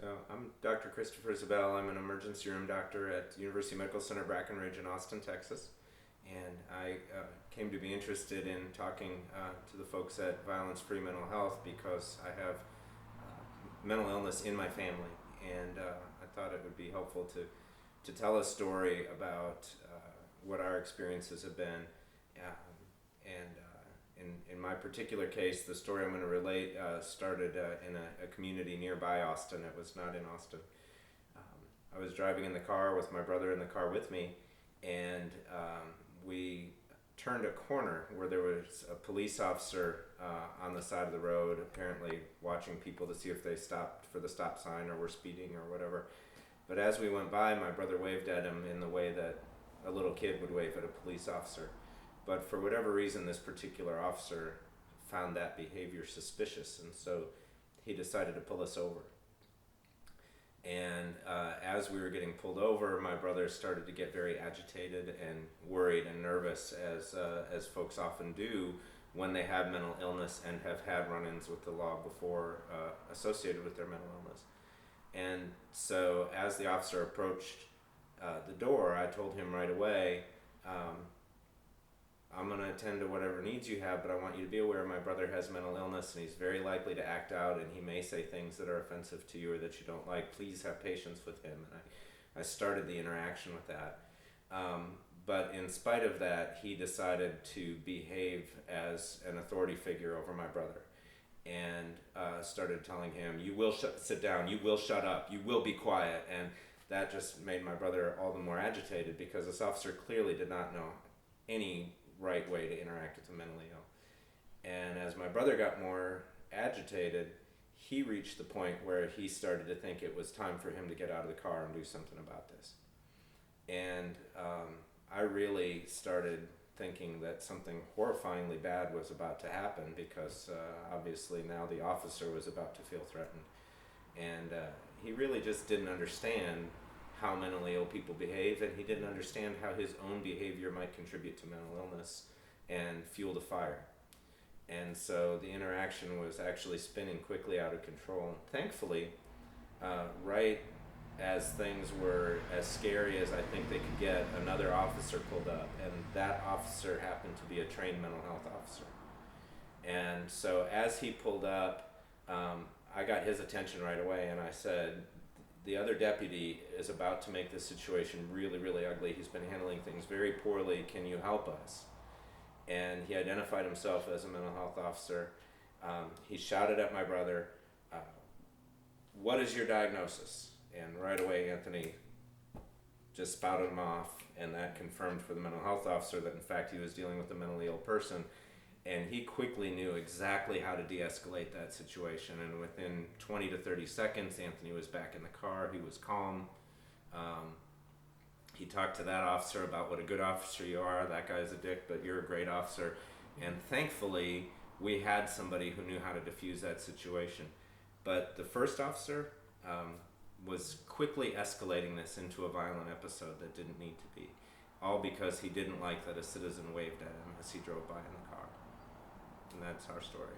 I'm Dr. Christopher Ziebell. I'm an emergency room doctor at University Medical Center Brackenridge in Austin, Texas. And I came to be interested in talking to the folks at Violence Free Mental Health because I have mental illness in my family. And I thought it would be helpful to tell a story about what our experiences have been. In my particular case, the story I'm going to relate started in a community nearby Austin. It was not in Austin. I was driving in the car with my brother in the car with me, and we turned a corner where there was a police officer on the side of the road, apparently watching people to see if they stopped for the stop sign or were speeding or whatever. But as we went by, my brother waved at him in the way that a little kid would wave at a police officer. But for whatever reason, this particular officer found that behavior suspicious, and so he decided to pull us over. And as we were getting pulled over, my brother started to get very agitated and worried and nervous, as folks often do when they have mental illness and have had run-ins with the law before associated with their mental illness. And so as the officer approached the door, I told him right away, I'm going to attend to whatever needs you have, but I want you to be aware my brother has mental illness and he's very likely to act out, and he may say things that are offensive to you or that you don't like. Please have patience with him. And I started the interaction with that. But in spite of that, he decided to behave as an authority figure over my brother and started telling him, you will sit down, you will shut up, you will be quiet. And that just made my brother all the more agitated because this officer clearly did not know any right way to interact with the mentally ill. And as my brother got more agitated, he reached the point where he started to think it was time for him to get out of the car and do something about this. And I really started thinking that something horrifyingly bad was about to happen because obviously now the officer was about to feel threatened. And he really just didn't understand how mentally ill people behave, and he didn't understand how his own behavior might contribute to mental illness and fuel the fire. And so the interaction was actually spinning quickly out of control. Thankfully, right as things were as scary as I think they could get, another officer pulled up, and that officer happened to be a trained mental health officer. And so as he pulled up, I got his attention right away, and I said, the other deputy is about to make this situation really, really ugly. He's been handling things very poorly. Can you help us? And he identified himself as a mental health officer. He shouted at my brother, what is your diagnosis? And right away, Anthony just spouted him off, and that confirmed for the mental health officer that in fact he was dealing with a mentally ill person. And he quickly knew exactly how to de-escalate that situation. And within 20 to 30 seconds, Anthony was back in the car. He was calm. He talked to that officer about what a good officer you are. That guy's a dick, but you're a great officer. And thankfully, we had somebody who knew how to diffuse that situation. But the first officer was quickly escalating this into a violent episode that didn't need to be. All because he didn't like that a citizen waved at him as he drove by in the car. And that's our story.